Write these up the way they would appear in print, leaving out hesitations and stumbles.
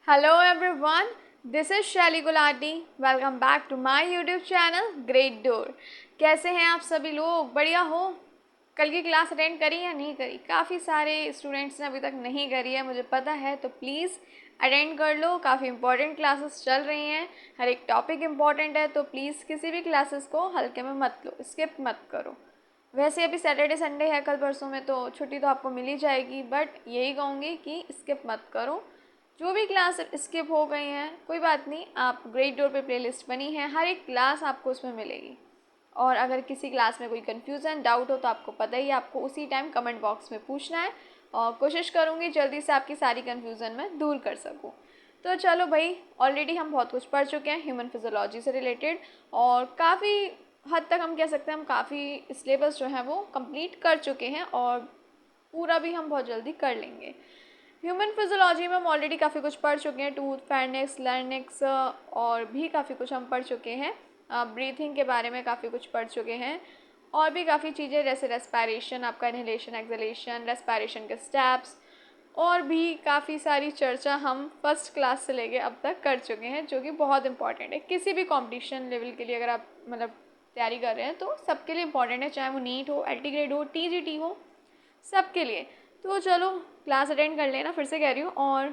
Hello everyone, this is Shaili Gulati. Welcome back to my YouTube channel great door. कैसे हैं आप सभी लोग? बढ़िया हो? कल की क्लास अटेंड करी या नहीं करी? काफ़ी सारे स्टूडेंट्स ने अभी तक नहीं करी है, मुझे पता है, तो प्लीज़ अटेंड कर लो. काफ़ी इंपॉर्टेंट क्लासेस चल रही हैं, हर एक टॉपिक इंपॉर्टेंट है, तो प्लीज़ किसी भी क्लासेस को हल्के में मत लो, स्किप मत करो. वैसे अभी सैटरडे संडे है, कल परसों में तो छुट्टी तो आपको मिल ही जाएगी, बट यही कहूँगी कि स्किप मत करो. जो भी क्लास स्किप हो गई हैं कोई बात नहीं, आप ग्रेट डोर पे प्लेलिस्ट बनी है, हर एक क्लास आपको उसमें मिलेगी. और अगर किसी क्लास में कोई कन्फ्यूज़न डाउट हो तो आपको पता ही है, आपको उसी टाइम कमेंट बॉक्स में पूछना है और कोशिश करूँगी जल्दी से आपकी सारी कन्फ्यूज़न मैं दूर कर सकूँ. तो चलो भाई, ऑलरेडी हम बहुत कुछ पढ़ चुके हैं ह्यूमन फिजियोलॉजी से रिलेटेड, और काफ़ी हद तक हम कह सकते हैं हम काफ़ी सिलेबस जो है वो कंप्लीट कर चुके हैं और पूरा भी हम बहुत जल्दी कर लेंगे. ह्यूमन फिजियोलॉजी में हम ऑलरेडी काफ़ी कुछ पढ़ चुके हैं, टूथ, फेरनेक्स, लैरिंक्स और भी काफ़ी कुछ हम पढ़ चुके हैं. ब्रीथिंग के बारे में काफ़ी कुछ पढ़ चुके हैं, और भी काफ़ी चीज़ें जैसे रेस्पिरेशन, आपका इनहेलेशन, एक्सहेलेशन, रेस्पिरेशन के स्टेप्स, और भी काफ़ी सारी चर्चा हम फर्स्ट क्लास से लेके अब तक कर चुके हैं, जो कि बहुत इंपॉर्टेंट है किसी भी कंपटीशन लेवल के लिए. अगर आप मतलब तैयारी कर रहे हैं तो सबके लिए इंपॉर्टेंट है, चाहे वो नीट हो, एल्टीग्रेड हो, टीजीटी हो, सबके लिए. तो चलो क्लास अटेंड कर लेना, फिर से कह रही हूँ, और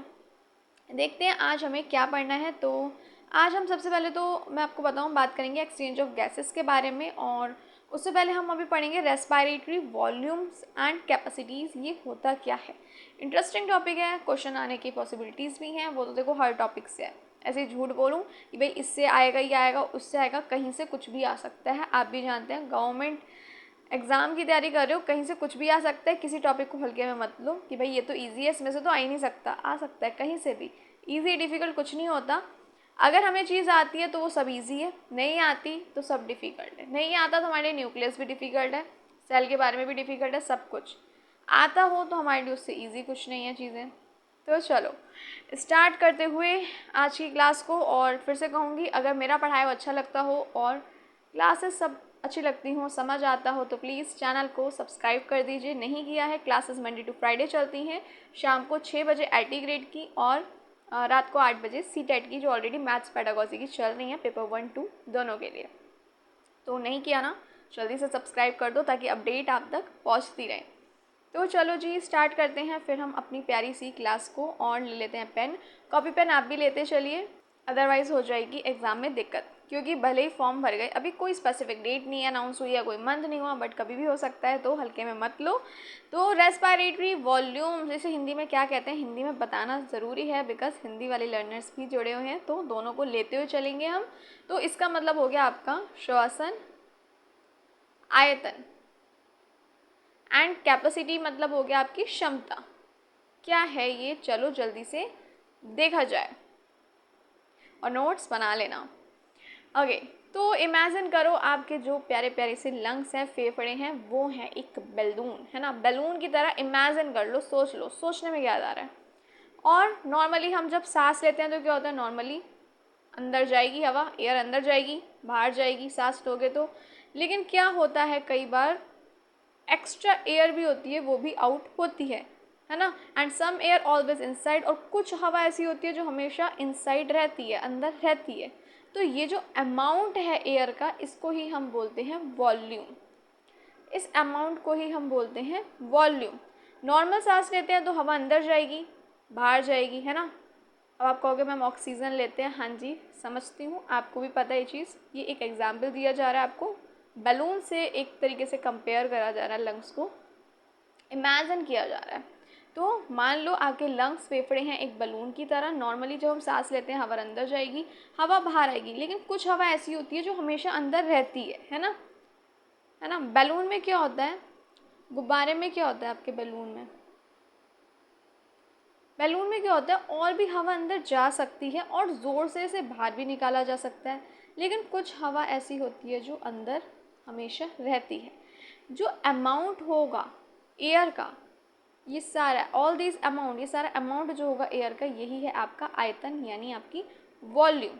देखते हैं आज हमें क्या पढ़ना है. तो आज हम सबसे पहले तो मैं आपको बताऊँ बात करेंगे एक्सचेंज ऑफ गैसेस के बारे में, और उससे पहले हम अभी पढ़ेंगे रेस्पिरेटरी वॉल्यूम्स एंड कैपेसिटीज़. ये होता क्या है? इंटरेस्टिंग टॉपिक है, क्वेश्चन आने की पॉसिबिलिटीज़ भी हैं, वो तो देखो हर टॉपिक से है. ऐसे ही झूठ बोलूँ कि भाई इससे आएगा, ये आएगा, उससे आएगा, कहीं से कुछ भी आ सकता है. आप भी जानते हैं गवर्नमेंट एग्ज़ाम की तैयारी कर रहे हो, कहीं से कुछ भी आ सकता है. किसी टॉपिक को हल्के में मत लो कि भाई ये तो ईजी है, इसमें से तो आ ही नहीं सकता. आ सकता है कहीं से भी. ईजी डिफ़िकल्ट कुछ नहीं होता. अगर हमें चीज़ आती है तो वो सब ईजी है, नहीं आती तो सब डिफ़िकल्ट है. नहीं आता तो हमारे लिए न्यूक्लियस भी डिफ़िकल्ट है, सेल के बारे में भी डिफ़िकल्ट है, सब कुछ. आता हो तो हमारे लिए उससे ईजी कुछ नहीं है चीज़ें. तो चलो स्टार्ट करते हुए आज की क्लास को, और फिर से कहूँगी अगर मेरा पढ़ाया हुआ अच्छा लगता हो और क्लासेस सब अच्छी लगती हूँ, समझ आता हो, तो प्लीज़ चैनल को सब्सक्राइब कर दीजिए. नहीं किया है, क्लासेस मंडे टू फ्राइडे चलती हैं, शाम को 6 बजे एलटी ग्रेड की और रात को 8 बजे सी टेट की, जो ऑलरेडी मैथ्स पेडागोजी की चल रही हैं, पेपर 1-2 दोनों के लिए. तो नहीं किया ना, जल्दी से सब्सक्राइब कर दो ताकि अपडेट आप तक पहुँचती रहे. तो चलो जी स्टार्ट करते हैं फिर हम अपनी प्यारी सी क्लास को, और ले लेते हैं पेन, कॉपी पेन आप भी लेते चलिए, अदरवाइज़ हो जाएगी एग्ज़ाम में दिक्कत. क्योंकि भले ही फॉर्म भर गए, अभी कोई स्पेसिफिक डेट नहीं अनाउंस हुई है, कोई मंथ नहीं हुआ, बट कभी भी हो सकता है, तो हल्के में मत लो. तो रेस्पिरेटरी वॉल्यूम जैसे हिंदी में क्या कहते हैं, हिंदी में बताना ज़रूरी है, बिकॉज हिंदी वाले लर्नर्स भी जुड़े हुए हैं, तो दोनों को लेते हुए चलेंगे हम. तो इसका मतलब हो गया आपका श्वसन, आयतन, एंड कैपेसिटी मतलब हो गया आपकी क्षमता. क्या है ये, चलो जल्दी से देखा जाए और नोट्स बना लेना. ओके, तो इमेजिन करो आपके जो प्यारे प्यारे से लंग्स हैं, फेफड़े हैं, वो हैं एक बैलून, है ना. बैलून की तरह इमेजिन कर लो, सोच लो, सोचने में क्या जा रहा है. और नॉर्मली हम जब सांस लेते हैं तो क्या होता है, नॉर्मली अंदर जाएगी हवा, एयर अंदर जाएगी, बाहर जाएगी सांस लोगे तो. लेकिन क्या होता है, कई बार एक्स्ट्रा एयर भी होती है, वो भी आउट होती है ना. And some air always inside, और कुछ हवा ऐसी होती है जो हमेशा इनसाइड रहती है, अंदर रहती है. तो ये जो अमाउंट है एयर का, इसको ही हम बोलते हैं वॉल्यूम. इस अमाउंट को ही हम बोलते हैं वॉल्यूम. नॉर्मल सांस लेते हैं तो हवा अंदर जाएगी, बाहर जाएगी, है ना. अब आप कहोगे मैम ऑक्सीजन लेते हैं, हाँ जी समझती हूँ, आपको भी पता है ये चीज़. ये एक एग्जाम्पल दिया जा रहा है आपको, बैलून से एक तरीके से कंपेयर करा जा रहा है, लंग्स को इमेजिन किया जा रहा है. तो मान लो आपके लंग्स, फेफड़े हैं एक बलून की तरह. नॉर्मली जब हम सांस लेते हैं हवा अंदर जाएगी, हवा बाहर आएगी, लेकिन कुछ हवा ऐसी होती है जो हमेशा अंदर रहती है ना, है ना. बैलून में क्या होता है, गुब्बारे में क्या होता है आपके बैलून में, बैलून में क्या होता है, और भी हवा अंदर जा सकती है और ज़ोर से इसे बाहर भी निकाला जा सकता है. लेकिन कुछ हवा ऐसी होती है जो अंदर हमेशा रहती है. जो अमाउंट होगा एयर का, ये सारा ऑल दिस अमाउंट, ये सारा अमाउंट जो होगा एयर का, यही है आपका आयतन, यानी आपकी वॉल्यूम.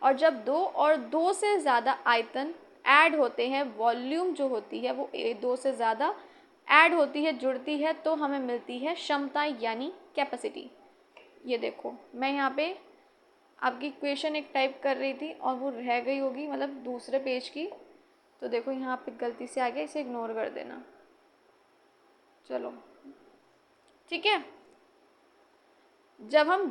और जब दो और दो से ज़्यादा आयतन ऐड होते हैं, वॉल्यूम जो होती है वो दो से ज़्यादा ऐड होती है, जुड़ती है, तो हमें मिलती है क्षमता यानी कैपेसिटी. ये देखो मैं यहाँ पे आपकी इक्वेशन एक टाइप कर रही थी और वो रह गई होगी, मतलब दूसरे पेज की, तो देखो यहाँ पे गलती से आ गया, इसे इग्नोर कर देना। चलो ठीक है। जब हम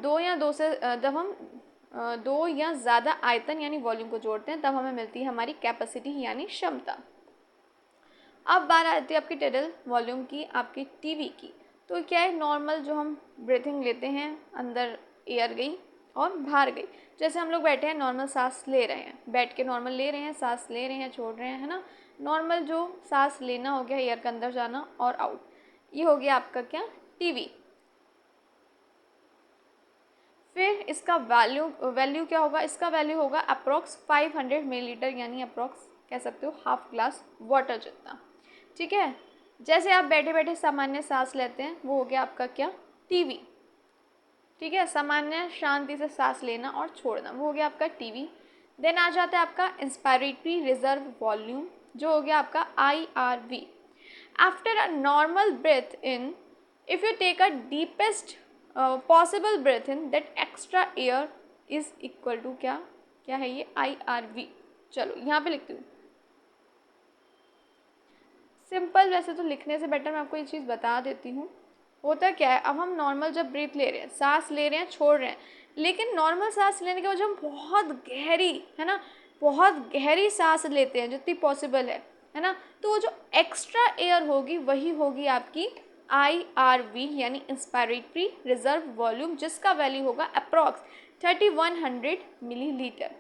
दो या ज़्यादा आयतन यानी वॉल्यूम को जोड़ते हैं तब हमें मिलती है हमारी कैपेसिटी यानी क्षमता। अब बात आती है आपकी टोटल वॉल्यूम की, आपकी टीवी की। तो क्या है, नॉर्मल जो हम ब्रीथिंग लेते हैं, अंदर एयर गई और बाहर गई। जैसे हम लोग बैठे हैं, नॉर्मल सांस ले रहे हैं, बैठ के नॉर्मल ले रहे हैं, सांस ले रहे हैं, छोड़ रहे हैं, है ना। नॉर्मल जो सांस लेना हो गया, एयर के अंदर जाना और आउट, ये हो गया आपका क्या, टीवी। फिर इसका वैल्यू क्या होगा, इसका वैल्यू होगा अप्रॉक्स 500 मिलीलीटर, यानी अप्रॉक्स कह सकते हो हाफ ग्लास वाटर जितना। ठीक है। जैसे आप बैठे बैठे सामान्य सांस लेते हैं, वो हो गया आपका क्या, टीवी। ठीक है, सामान्य शांति से सांस लेना और छोड़ना, वो हो गया आपका टीवी। देन आ जाता है आपका इंस्पायरेटरी रिजर्व वॉल्यूम, जो हो गया आपका IRV। After a normal breath in, if you take a deepest possible breath in, that extra air is equal to क्या, क्या है ये, IRV। चलो यहाँ पे लिखती हूँ, सिंपल, वैसे तो लिखने से बेटर मैं आपको ये चीज़ बता देती हूँ। होता क्या है, अब हम नॉर्मल जब ब्रीथ ले रहे हैं, सांस ले रहे हैं, छोड़ रहे हैं, लेकिन नॉर्मल सांस लेने के बाद जब हम बहुत गहरी, है ना, बहुत गहरी सांस लेते हैं जितनी पॉसिबल है ना, तो वो जो एक्स्ट्रा एयर होगी वही होगी आपकी IRV यानी इंस्पायरेटरी रिजर्व वॉल्यूम, जिसका वैल्यू होगा अप्रॉक्स 3100 मिलीलीटर।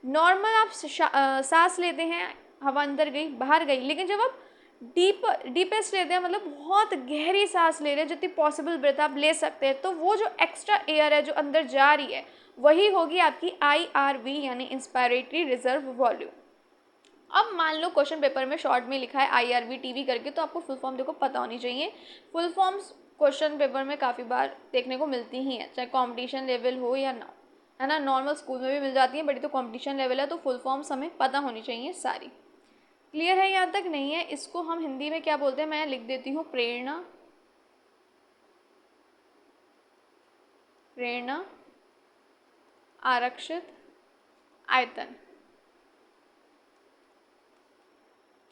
नॉर्मल आप सांस लेते हैं, हवा अंदर गई बाहर गई, लेकिन जब आप डीपेस्ट लेते हैं, मतलब बहुत गहरी सांस ले रहे हैं, जितनी पॉसिबल ब्रेथ आप ले सकते हैं, तो वो जो एक्स्ट्रा एयर है जो अंदर जा रही है वही होगी आपकी IRV यानी इंस्पायरेटरी रिजर्व वॉल्यूम। अब मान लो क्वेश्चन पेपर में शॉर्ट में लिखा है IRV टीवी करके, तो आपको फुल फॉर्म देखो पता होनी चाहिए। फुल फॉर्म्स क्वेश्चन पेपर में काफ़ी बार देखने को मिलती ही हैं, चाहे कॉम्पिटिशन लेवल हो या ना, है ना। नॉर्मल स्कूल में भी मिल जाती है, बड़ी तो कॉम्पिटिशन लेवल है, तो फुल फॉर्म्स हमें पता होनी चाहिए सारी। क्लियर है, यहाँ तक नहीं है, इसको हम हिंदी में क्या बोलते हैं, मैं लिख देती हूँ, प्रेरणा, प्रेरणा आरक्षित आयतन।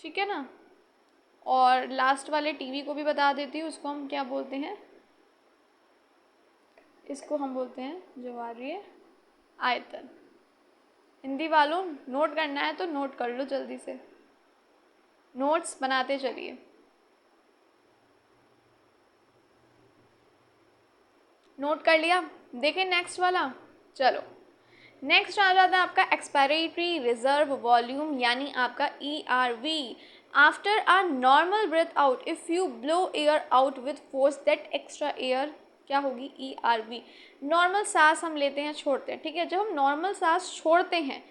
ठीक है ना। और लास्ट वाले टीवी को भी बता देती हूँ, इसको हम क्या बोलते हैं, इसको हम बोलते हैं ज्वारीय आयतन। हिंदी वालों नोट करना है तो नोट कर लो, जल्दी से नोट्स बनाते चलिए। नोट कर लिया, देखें नेक्स्ट वाला। चलो नेक्स्ट आ जाता है आपका एक्सपायरेटरी रिजर्व वॉल्यूम यानी आपका ERV। After a normal breath out, if you blow air out with force, that extra air क्या होगी, ERV। नॉर्मल सांस हम लेते हैं, छोड़ते हैं, ठीक है। जब हम नॉर्मल सांस छोड़ते हैं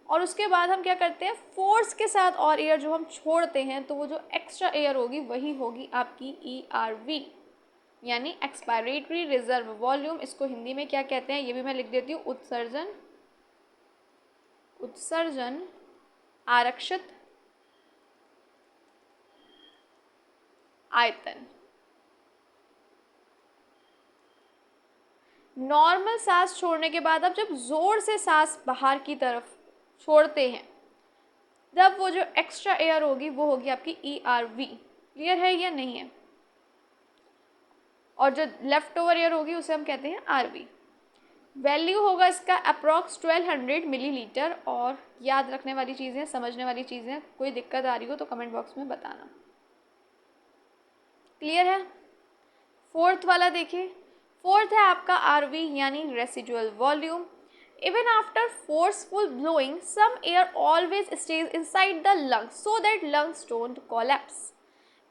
और उसके बाद हम क्या करते हैं, फोर्स के साथ और एयर जो हम छोड़ते हैं, तो वो जो एक्स्ट्रा एयर होगी वही होगी आपकी ERV यानी एक्सपायरेटरी रिजर्व वॉल्यूम। इसको हिंदी में क्या कहते हैं ये भी मैं लिख देती हूँ, उत्सर्जन आरक्षित आयतन। नॉर्मल सांस छोड़ने के बाद अब जब जोर से सांस बाहर की तरफ छोड़ते हैं, तब वो जो एक्स्ट्रा एयर होगी वो होगी आपकी ERV। क्लियर है या नहीं है। और जो लेफ्ट ओवर एयर होगी उसे हम कहते हैं RV। वैल्यू होगा इसका अप्रॉक्स 1200 मिलीलीटर। और याद रखने वाली चीज़ें, समझने वाली चीज़ें, कोई दिक्कत आ रही हो तो कमेंट बॉक्स में बताना। क्लियर है। फोर्थ वाला देखिए, फोर्थ है आपका RV यानी residual volume. Even after forceful blowing, some air always stays inside the lungs so that lungs don't collapse.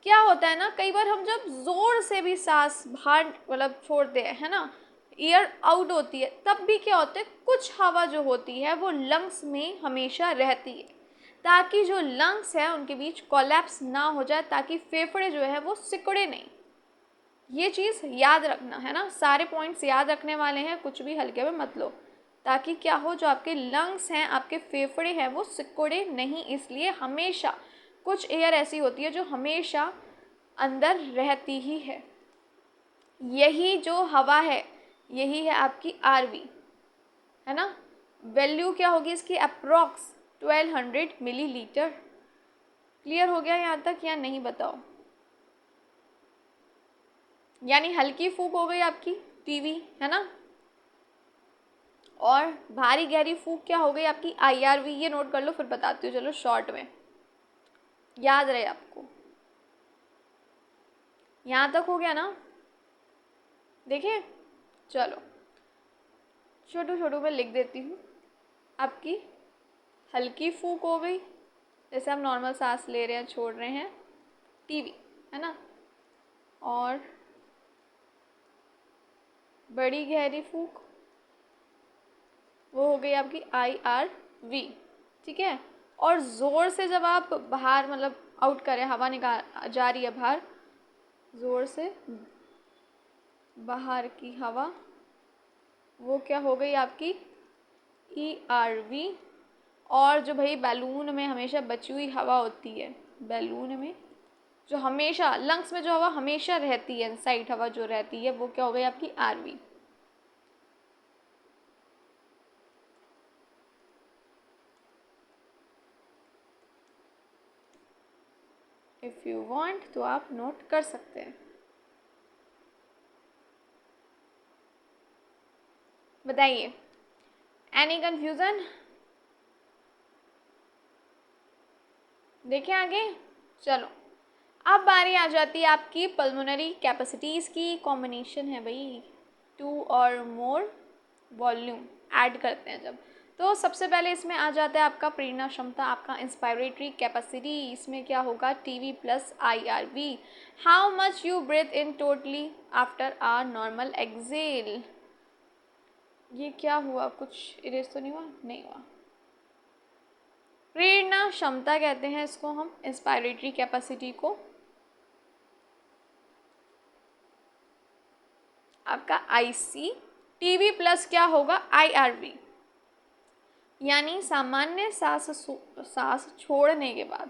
क्या होता है ना, कई बार हम जब जोर से भी सांस बाहर मतलब छोड़ते हैं, है ना, एयर आउट होती है, तब भी क्या होता है, कुछ हवा जो होती है वो लंग्स में हमेशा रहती है, ताकि जो लंग्स है उनके बीच कोलैप्स ना हो जाए, ताकि फेफड़े जो है वो सिकुड़े नहीं। ये चीज़ याद रखना है ना, सारे पॉइंट्स याद रखने वाले हैं, कुछ भी हल्के में मत लो, ताकि क्या हो, जो आपके लंग्स हैं, आपके फेफड़े हैं, वो सिकुड़े नहीं। इसलिए हमेशा कुछ एयर ऐसी होती है जो हमेशा अंदर रहती ही है। यही जो हवा है यही है आपकी RV, है ना। वैल्यू क्या होगी इसकी, अप्रॉक्स 1200 मिलीलीटर। क्लियर हो गया यहाँ तक या नहीं बताओ। यानी हल्की फूंक हो गई आपकी टीवी, है ना। और भारी गहरी फूंक क्या हो गई आपकी IRV। ये नोट कर लो, फिर बताती हूँ चलो शॉर्ट में, याद रहे आपको। यहाँ तक हो गया ना, देखिए चलो छोटू छोटू में लिख देती हूँ। आपकी हल्की फूंक हो गई, जैसे हम नॉर्मल सांस ले रहे हैं छोड़ रहे हैं, टीवी, है ना। और बड़ी गहरी फूंक वो हो गई आपकी IRV, ठीक है। और ज़ोर से जब आप बाहर मतलब आउट करें, हवा निकाल जा रही है बाहर, ज़ोर से बाहर की हवा, वो क्या हो गई आपकी ERV। और जो भाई बैलून में हमेशा बची हुई हवा होती है, बैलून में जो हमेशा लंग्स में जो हवा हमेशा रहती है, इनसाइड हवा जो रहती है, वो क्या हो गई आपकी RV। इफ़ यू वांट तो आप नोट कर सकते हैं। बताइए, एनी कंफ्यूजन। देखें आगे, चलो अब बारी आ जाती है आपकी पल्मोनरी कैपेसिटीज़ की। कॉम्बिनेशन है भाई, 2 और मोर वॉल्यूम ऐड करते हैं जब, तो सबसे पहले इसमें आ जाता है आपका प्रेरणा क्षमता, आपका इंस्पायरेटरी कैपेसिटी। इसमें क्या होगा, TV plus IRV। How much you breathe in totally after a normal exhale. ये क्या हुआ, कुछ इरेज तो नहीं हुआ, नहीं हुआ। प्रेरणा क्षमता कहते हैं इसको हम, इंस्पायरेटरी कैपेसिटी को। आपका IC, TV प्लस क्या होगा IRV, यानी सामान्य सांस छोड़ने के बाद,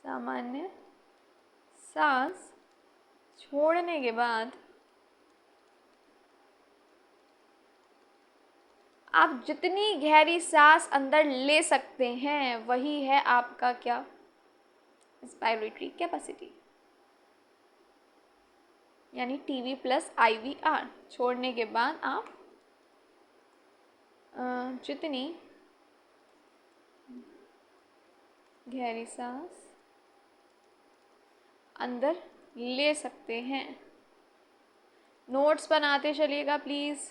सामान्य सांस छोड़ने के बाद आप जितनी गहरी सांस अंदर ले सकते हैं वही है आपका क्या, इंस्पायरेटरी कैपेसिटी। यानी TV प्लस IVR, छोड़ने के बाद आप जितनी गहरी सांस अंदर ले सकते हैं। नोट्स बनाते चलिएगा प्लीज़,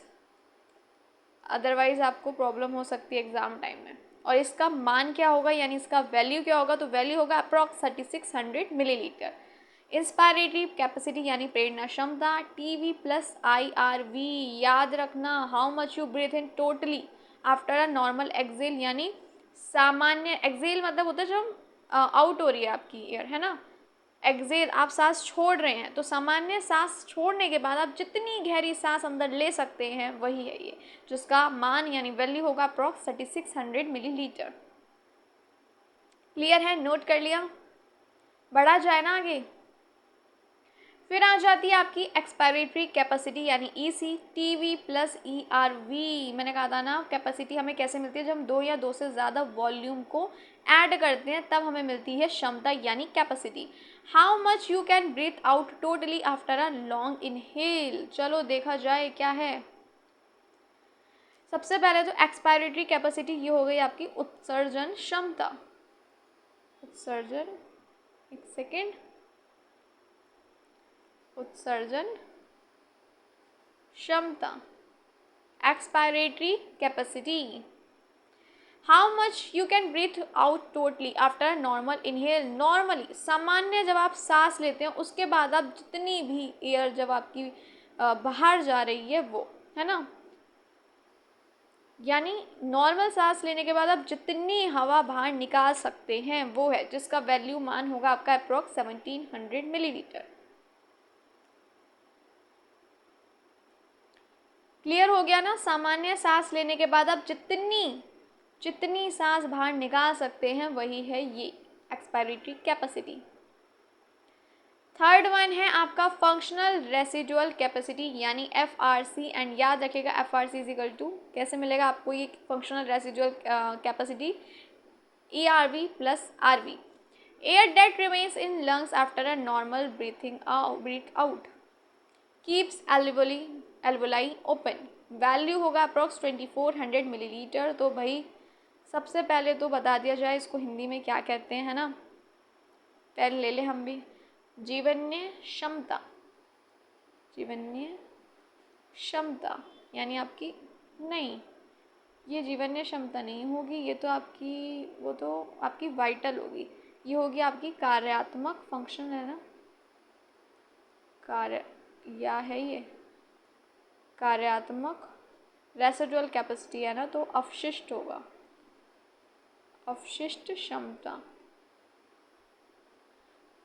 अदरवाइज़ आपको प्रॉब्लम हो सकती है एग्ज़ाम टाइम में। और इसका मान क्या होगा, यानी इसका वैल्यू क्या होगा, तो वैल्यू होगा अप्रॉक्स 3600 मिलीलीटर। इंस्पायरेटरी कैपेसिटी यानी प्रेरणा क्षमता, TV प्लस IRV। याद रखना, how much you breathe in totally after a normal exhale, यानी सामान्य एक्सेल मतलब होता है जब आउट हो रही है आपकी एयर, है ना। एक्सेल आप सांस छोड़ रहे हैं, तो सामान्य सांस छोड़ने के बाद आप जितनी गहरी सांस अंदर ले सकते हैं वही है ये, जिसका मान यानी वैल्यू होगा अप्रॉक्स 3600 मिलीलीटर। क्लियर है, नोट कर लिया। बढ़ा जाए ना आगे। फिर आ जाती है आपकी एक्सपायरेटरी कैपेसिटी यानी EC, TV प्लस ERV। मैंने कहा था ना, कैपेसिटी हमें कैसे मिलती है, जब हम 2 या 2 से ज़्यादा वॉल्यूम को ऐड करते हैं तब हमें मिलती है क्षमता यानी capacity. How much you can breathe out totally after a long inhale. चलो देखा जाए क्या है। सबसे पहले तो एक्सपायरेटरी कैपेसिटी ये हो गई आपकी उत्सर्जन क्षमता। उत्सर्जन, एक सेकेंड, उत्सर्जन क्षमता, expiratory capacity. How much you can breathe out totally after normal inhale. Normally सामान्य जब आप सांस लेते हैं उसके बाद आप जितनी भी एयर जब आपकी बाहर जा रही है वो, है ना, यानी नॉर्मल सांस लेने के बाद आप जितनी हवा बाहर निकाल सकते हैं वो है, जिसका वैल्यू मान होगा आपका अप्रॉक्स 1700 मिलीलीटर। क्लियर हो गया ना, सामान्य सांस लेने के बाद आप जितनी सांस बाहर निकाल सकते हैं वही है ये एक्सपायरेटरी कैपेसिटी। थर्ड वन है आपका फंक्शनल रेसिडुअल कैपेसिटी यानी FRC, एंड याद रखिएगा FRC इज इक्वल टू कैसे मिलेगा आपको ये functional residual capacity, ERV plus RV। Air that remains in lungs after a normal breath out keeps alveoli open, value होगा अप्रॉक्स 2400 मिलीलीटर। तो भाई सबसे पहले तो बता दिया जाए इसको हिंदी में क्या कहते हैं, है ना, पहले ले ले हम भी। जीवन्य क्षमता, जीवन्य क्षमता यानी आपकी, नहीं ये जीवन्य क्षमता नहीं होगी, ये तो आपकी, वो तो आपकी वाइटल होगी, ये होगी आपकी कार्यात्मक, फंक्शन है ना, कार्य या है ये कार्यात्मक रेसिडुअल कैपेसिटी है ना, तो अवशिष्ट होगा, अवशिष्ट क्षमता।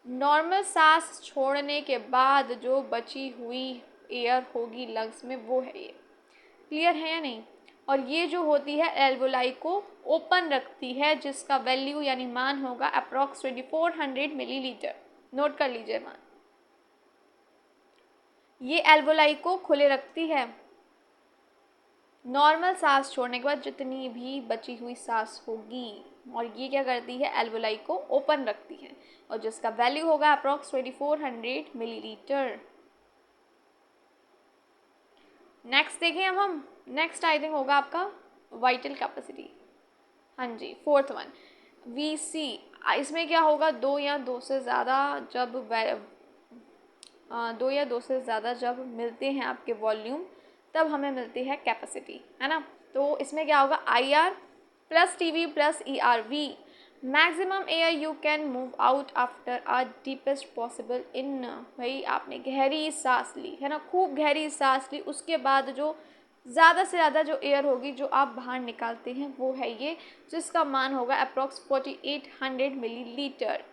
नॉर्मल सांस छोड़ने के बाद जो बची हुई एयर होगी लंग्स में, वो है ये। क्लियर है या नहीं? और ये जो होती है एल्वोलाई को ओपन रखती है, जिसका वैल्यू यानी मान होगा अप्रॉक्स 2400 मिलीलीटर। नोट कर लीजिए मान, ये एल्वोलाई को खुले रखती है। नॉर्मल सांस छोड़ने के बाद जितनी भी बची हुई सांस होगी, और ये क्या करती है, एल्वोलाई को ओपन रखती है, और जिसका वैल्यू होगा अप्रॉक्स 2400 मिलीलीटर। नेक्स्ट देखें अब हम, नेक्स्ट आई थिंक होगा आपका वाइटल कैपेसिटी। हाँ जी, फोर्थ वन VC। इसमें क्या होगा, दो या दो से ज़्यादा जब मिलते हैं आपके वॉल्यूम, तब हमें मिलती है कैपेसिटी, है ना। तो इसमें क्या होगा, IR plus TV plus ERV। Maximum air you can move out after a deepest possible in. भाई आपने गहरी सांस ली है ना, खूब गहरी सांस ली, उसके बाद जो ज़्यादा से ज़्यादा जो एयर होगी जो आप बाहर निकालते हैं, वो है ये, जिसका मान होगा अप्रॉक्स 4800 मिलीलीटर।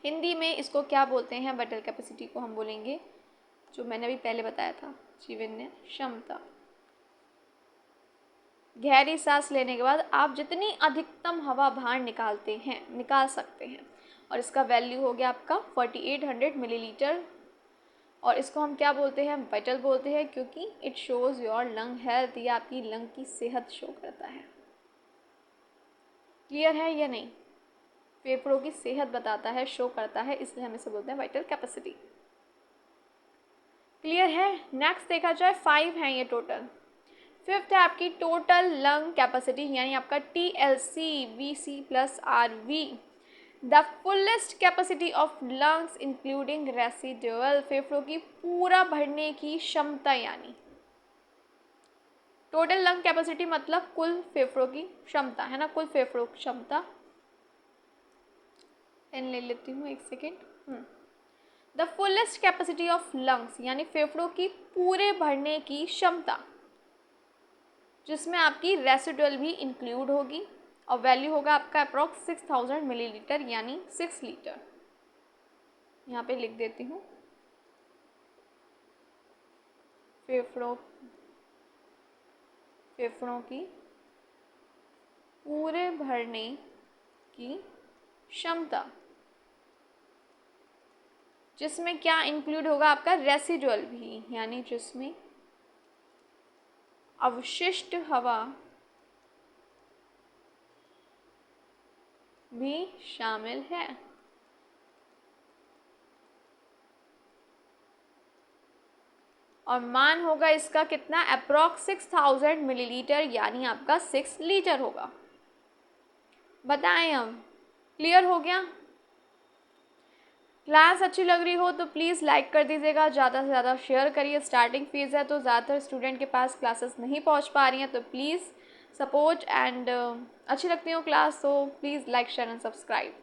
हिंदी में इसको क्या बोलते हैं, वाइटल कैपेसिटी को हम बोलेंगे, जो मैंने अभी पहले बताया था, जीवन्य क्षमता। गहरी सांस लेने के बाद आप जितनी अधिकतम हवा बाहर निकाल सकते हैं, और इसका वैल्यू हो गया आपका 4800 मिलीलीटर। और इसको हम क्या बोलते हैं, वाइटल बोलते हैं, क्योंकि it shows your lung health, या आपकी लंग की सेहत शो करता है। क्लियर है या नहीं? फेफड़ों की सेहत बताता है, शो करता है, इसलिए हम इसे बोलते हैं वाइटल कैपेसिटी। क्लियर है? नेक्स्ट देखा जाए, 5 हैं ये टोटल। फिफ्थ है आपकी टोटल लंग कैपेसिटी, यानी आपका TLC VC plus RV। The fullest capacity of lungs including residual, फेफड़ों की पूरा भरने की क्षमता, यानी टोटल लंग कैपेसिटी मतलब कुल फेफड़ों की क्षमता, है ना, कुल फेफड़ों की क्षमता। पेन ले लेती हूँ एक second. The fullest capacity of lungs यानी फेफड़ों की पूरे भरने की क्षमता, जिसमें आपकी रेसिडुअल भी इंक्लूड होगी, और वैल्यू होगा आपका अप्रॉक्स 6000 मिलीलीटर यानी 6 लीटर। यहाँ पे लिख देती हूँ, फेफड़ों की पूरे भरने की क्षमता, जिसमें क्या इंक्लूड होगा आपका रेसिडुअल भी, यानी जिसमें अवशिष्ट हवा भी शामिल है। और मान होगा इसका कितना, अप्रॉक्स 6000 मिलीलीटर यानी आपका 6 लीटर होगा। बताएं अब, क्लियर हो गया? क्लास अच्छी लग रही हो तो प्लीज़ लाइक कर दीजिएगा, ज़्यादा से ज़्यादा शेयर करिए। स्टार्टिंग फेज़ है तो ज़्यादातर स्टूडेंट के पास क्लासेस नहीं पहुंच पा रही हैं, तो प्लीज़ सपोर्ट, एंड अच्छी लगती हो क्लास तो please like share and subscribe.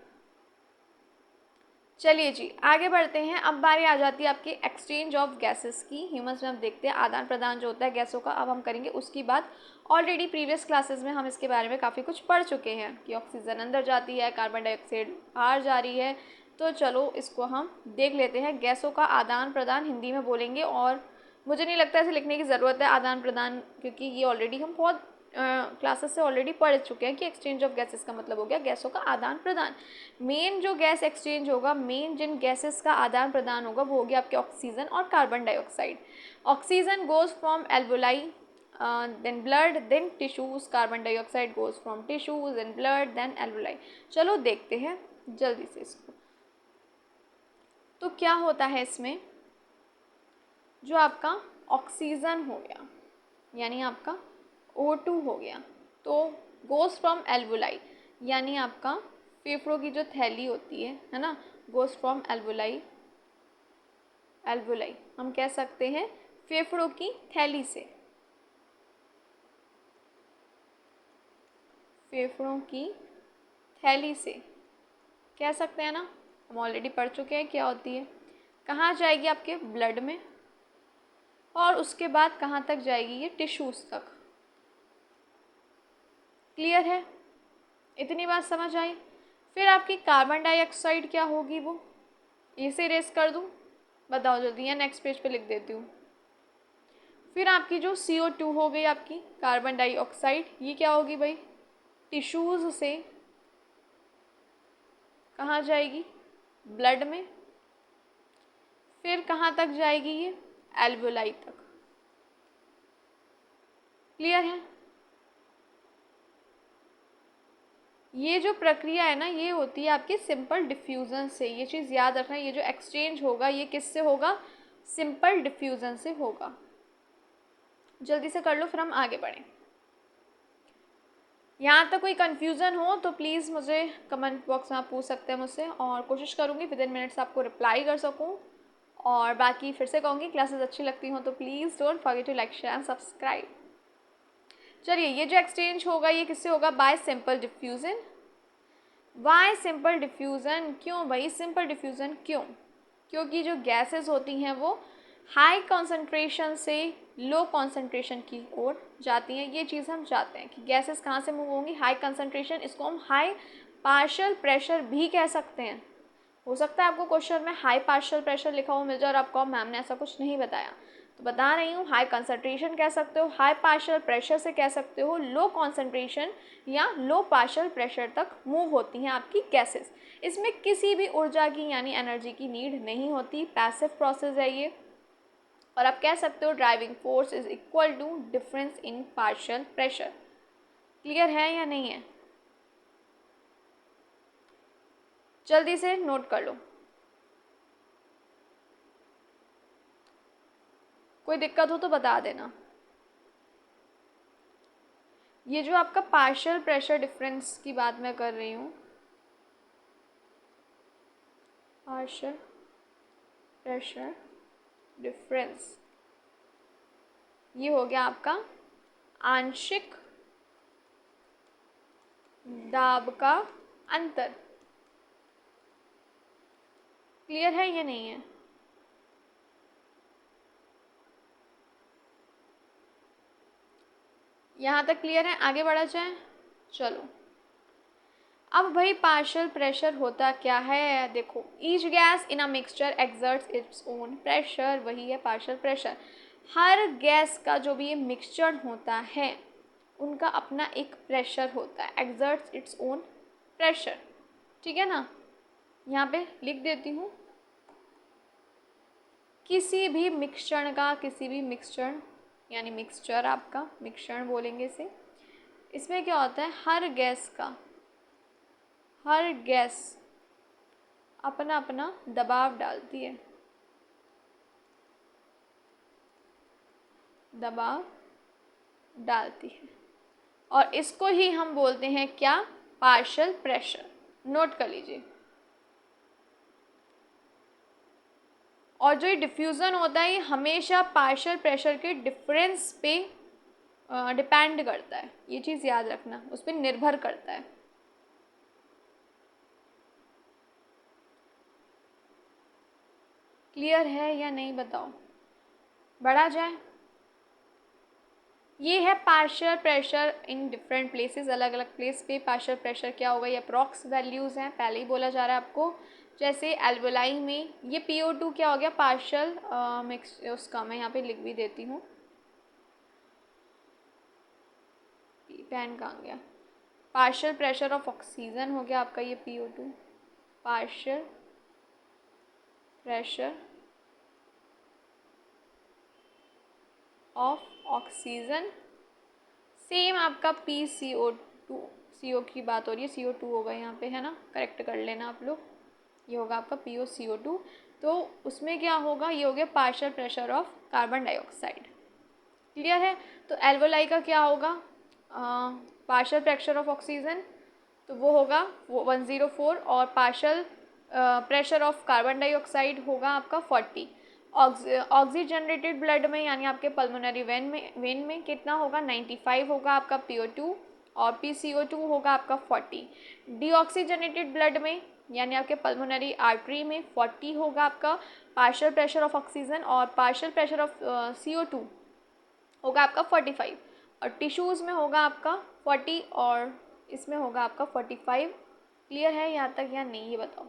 चलिए जी आगे बढ़ते हैं। अब बारी आ जाती है आपकी एक्सचेंज ऑफ गैसेस की। ह्यूमन्स में हम देखते हैं आदान प्रदान जो होता है गैसों का, अब हम करेंगे उसकी बात। ऑलरेडी प्रीवियस क्लासेस में हम इसके बारे में काफ़ी कुछ पढ़ चुके हैं कि ऑक्सीजन अंदर जाती है, कार्बन डाइऑक्साइड बाहर जा रही है। तो चलो इसको हम देख लेते हैं। गैसों का आदान प्रदान हिंदी में बोलेंगे, और मुझे नहीं लगता इसे लिखने की ज़रूरत है आदान प्रदान, क्योंकि ये ऑलरेडी हम बहुत क्लासेस से ऑलरेडी पढ़ चुके हैं कि एक्सचेंज ऑफ गैसेस का मतलब हो गया गैसों का आदान प्रदान। मेन जो गैस एक्सचेंज होगा, मेन जिन गैसेस का आदान प्रदान होगा वो हो गया आपके ऑक्सीजन और carbon dioxide. Oxygen goes from alveoli then blood then tissues, carbon dioxide goes from tissues and blood then alveoli। चलो देखते हैं जल्दी से इसको। तो क्या होता है इसमें, जो आपका ऑक्सीजन हो गया यानी आपका O2 हो गया, तो गोज फ्रॉम एल्वोलाई यानी आपका फेफड़ों की जो थैली होती है ना, गोज फ्रॉम एल्वोलाई। एल्वोलाई हम कह सकते हैं फेफड़ों की थैली से, फेफड़ों की थैली से कह सकते हैं ना, हम ऑलरेडी पढ़ चुके हैं क्या होती है। कहाँ जाएगी, आपके ब्लड में, और उसके बाद कहाँ तक जाएगी, ये टिश्यूज़ तक। क्लियर है, इतनी बात समझ आई। फिर आपकी कार्बन डाइऑक्साइड क्या होगी, वो इसे इरेज कर दूँ, बताओ जल्दी, या नेक्स्ट पेज पे लिख देती हूँ। फिर आपकी जो CO2 हो गई आपकी कार्बन डाइऑक्साइड, ये क्या होगी भाई, टिश्यूज़ से कहाँ जाएगी, ब्लड में। फिर कहाँ तक जाएगी, ये एल्वोलाई तक। क्लियर है, ये जो प्रक्रिया है ना, ये होती है आपकी सिंपल डिफ्यूज़न से। ये चीज़ याद रखना, ये जो एक्सचेंज होगा ये किससे होगा, सिंपल डिफ्यूज़न से होगा। जल्दी से कर लो, फिर हम आगे बढ़ें। यहाँ तक कोई कन्फ्यूज़न हो तो प्लीज़ मुझे कमेंट बॉक्स में आप पूछ सकते हैं मुझसे, और कोशिश करूँगी विदिन मिनट्स आपको रिप्लाई कर सकूँ। और बाकी फिर से कहूँगी, क्लासेस अच्छी लगती हों तो please don't forget to like share and subscribe. चलिए, ये जो एक्सचेंज होगा ये किससे होगा, by simple diffusion. Why simple diffusion, क्यों भाई सिंपल डिफ्यूज़न क्यों, क्योंकि जो गैसेस होती हैं वो हाई कॉन्सेंट्रेशन से लो कॉन्सेंट्रेशन की ओर जाती हैं। ये चीज़ हम चाहते हैं कि गैसेस कहाँ से मूव होंगी, हाई कंसंट्रेशन, इसको हम हाई पार्शियल प्रेशर भी कह सकते हैं। हो सकता है आपको क्वेश्चन में हाई पार्शियल प्रेशर लिखा हुआ मिल जाए और आपको मैम ने ऐसा कुछ नहीं बताया, तो बता रही हूँ, हाई कंसंट्रेशन कह सकते हो, हाई पार्शियल प्रेशर से कह सकते हो, लो कॉन्सेंट्रेशन या लो पार्शियल प्रेशर तक मूव होती हैं आपकी गैसेस। इसमें किसी भी ऊर्जा की यानी एनर्जी की नीड नहीं होती, पैसिव प्रोसेस है ये। और आप कह सकते हो driving force is equal to difference in partial pressure. Clear है या नहीं है, जल्दी से नोट कर लो। कोई दिक्कत हो तो बता देना। ये जो आपका पार्शियल प्रेशर डिफरेंस की बात मैं कर रही हूँ, पार्शियल प्रेशर डिफरेंस, ये हो गया आपका आंशिक दाब का अंतर। क्लियर है या नहीं है, यहाँ तक क्लियर है, आगे बढ़ा जाए। चलो, अब भाई पार्शियल प्रेशर होता क्या है, देखो, each gas in a mixture exerts its own pressure, वही है पार्शियल प्रेशर। हर गैस का जो भी ये मिक्सचर होता है उनका अपना एक प्रेशर होता है, एक्सर्ट्स इट्स ओन प्रेशर। ठीक है ना, यहाँ पे लिख देती हूँ, किसी भी मिक्सचर यानी मिक्सचर, आपका मिक्सचर बोलेंगे इसे, इसमें क्या होता है, हर गैस अपना अपना दबाव डालती है, और इसको ही हम बोलते हैं क्या, पार्शियल प्रेशर। नोट कर लीजिए। और जो ये डिफ्यूज़न होता है ये हमेशा पार्शियल प्रेशर के डिफरेंस पे डिपेंड करता है, ये चीज़ याद रखना, उस पर निर्भर करता है। क्लियर है या नहीं, बताओ, बढ़ा जाए। ये है partial pressure in different places, अलग अलग प्लेस पे पार्शियल प्रेशर क्या होगा, ये अप्रॉक्स वैल्यूज़ हैं, पहले ही बोला जा रहा है आपको। जैसे एल्वोलाई में ये PO2 क्या हो गया, पार्शियल मिक्स, उसका मैं यहाँ पे लिख भी देती हूँ, पेन कहाँ गया, पार्शियल प्रेशर ऑफ ऑक्सीजन हो गया आपका ये PO2, partial pressure of oxygen, same आपका PCO2, CO की बात हो रही है, CO2 होगा यहाँ पे, है ना, करेक्ट कर लेना आप लोग, ये होगा आपका POCO2। तो उसमें क्या होगा, ये हो गया partial pressure of carbon dioxide, clear है। तो एल्वोलाई का क्या होगा, पार्शियल प्रेशर ऑफ ऑक्सीजन, तो वो होगा 104, और partial pressure of carbon dioxide होगा आपका 40। ऑक्सीजनरेटेड ब्लड में यानी आपके पल्मोनरी वेन में कितना होगा, 95 होगा आपका PO2, और PCO2 होगा आपका 40। डीऑक्सीजनेटेड ब्लड में यानी आपके पल्मोनरी आर्टरी में 40 होगा आपका पार्शियल प्रेशर ऑफ ऑक्सीजन, और पार्शियल प्रेशर ऑफ CO2 होगा आपका 45, और टिश्यूज़ में होगा आपका 40, और इसमें होगा आपका 45। क्लियर है यहाँ तक या नहीं, ये बताओ।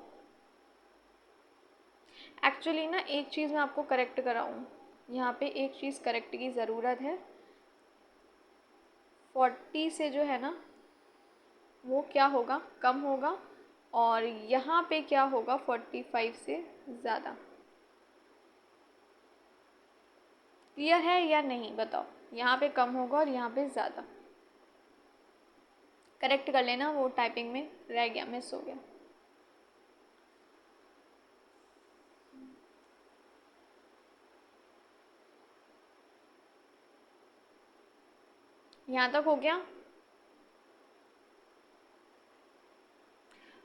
एक्चुअली ना एक चीज़ मैं आपको करेक्ट कराऊँ, यहाँ पे एक चीज़ करेक्ट की ज़रूरत है। 40 से जो है ना वो क्या होगा, कम होगा, और यहाँ पे क्या होगा 45 से ज़्यादा। क्लियर है या नहीं बताओ, यहाँ पे कम होगा और यहाँ पे ज़्यादा। करेक्ट कर लेना, वो टाइपिंग में रह गया, मिस हो गया। यहाँ तक हो गया।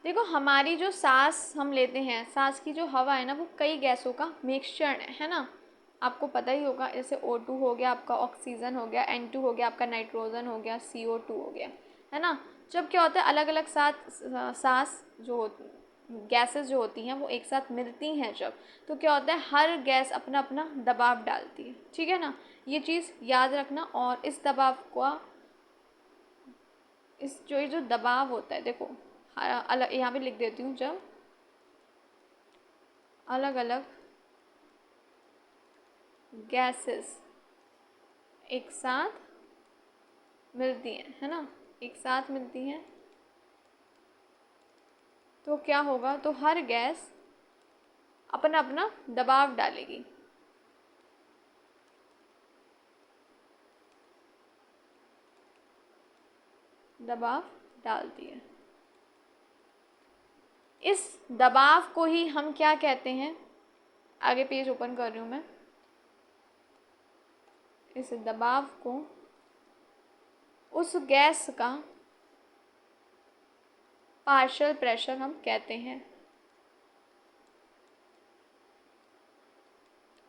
देखो हमारी जो सांस हम लेते हैं, सांस की जो हवा है ना, वो कई गैसों का मिक्सचर है ना, आपको पता ही होगा। जैसे O2 हो गया आपका, ऑक्सीजन हो गया, N2 हो गया आपका, नाइट्रोजन हो गया, CO2 हो गया, है ना। जब क्या होता है, अलग अलग सांस जो होती, गैसेस जो होती हैं वो एक साथ मिलती हैं जब, तो क्या होता है, हर गैस अपना अपना दबाव डालती है, ठीक है ना। ये चीज़ याद रखना। और इस दबाव को, इस जो दबाव होता है, देखो अलग यहाँ पे लिख देती हूँ, जब अलग अलग गैसेस एक साथ मिलती हैं, है ना, एक साथ मिलती हैं, तो क्या होगा, तो हर गैस अपना अपना दबाव डालेगी। दबाव डालती है। इस दबाव को ही हम क्या कहते हैं, आगे पेज ओपन कर रही हूँ मैं, इस दबाव को उस गैस का पार्शियल प्रेशर हम कहते हैं।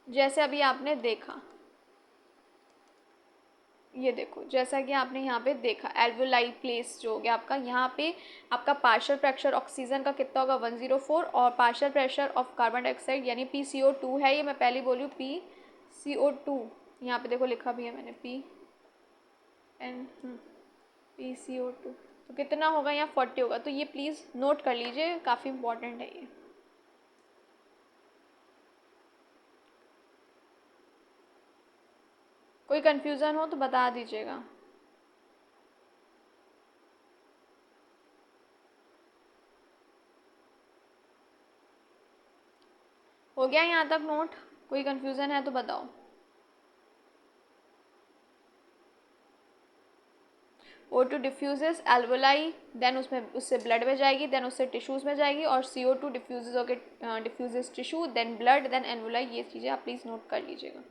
जैसे अभी आपने देखा, ये देखो, जैसा कि आपने यहाँ पे देखा, एल्वोलाई प्लेस जो हो गया आपका, यहाँ पे आपका पार्शियल प्रेशर ऑक्सीजन का कितना होगा, 104, और partial pressure of carbon dioxide यानी PCO2 है, ये मैं पहले बोली हूँ PCO2, यहाँ पे देखो लिखा भी है मैंने PCO2, तो कितना होगा यहाँ 40 होगा। तो ये प्लीज़ नोट कर लीजिए, काफ़ी इंपॉर्टेंट है ये। कोई कन्फ्यूज़न हो तो बता दीजिएगा। हो गया यहाँ तक नोट, कोई कन्फ्यूज़न है तो बताओ। O2 डिफ्यूजेस एल्वोलाई, देन उससे ब्लड में जाएगी, देन उससे टिश्यूज़ में जाएगी, और CO2 डिफ्यूजेस होकर diffuses tissue, then blood, then alveoli. ये चीज़ें आप प्लीज़ नोट कर लीजिएगा।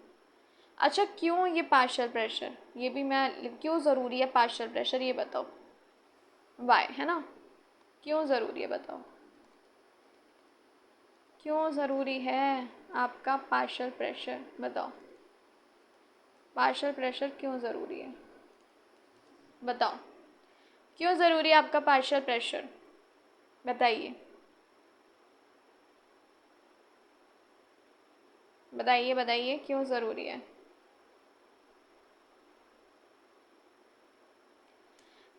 अच्छा, क्यों ये पार्शियल प्रेशर, ये भी मैं, क्यों ज़रूरी है पार्शियल प्रेशर, ये बताओ। वाई, है ना, क्यों ज़रूरी है बताओ, क्यों ज़रूरी है आपका पार्शियल प्रेशर, बताओ। पार्शियल प्रेशर क्यों ज़रूरी है, बताओ, क्यों ज़रूरी है आपका पार्शियल प्रेशर, बताइए, बताइए, बताइए क्यों ज़रूरी है।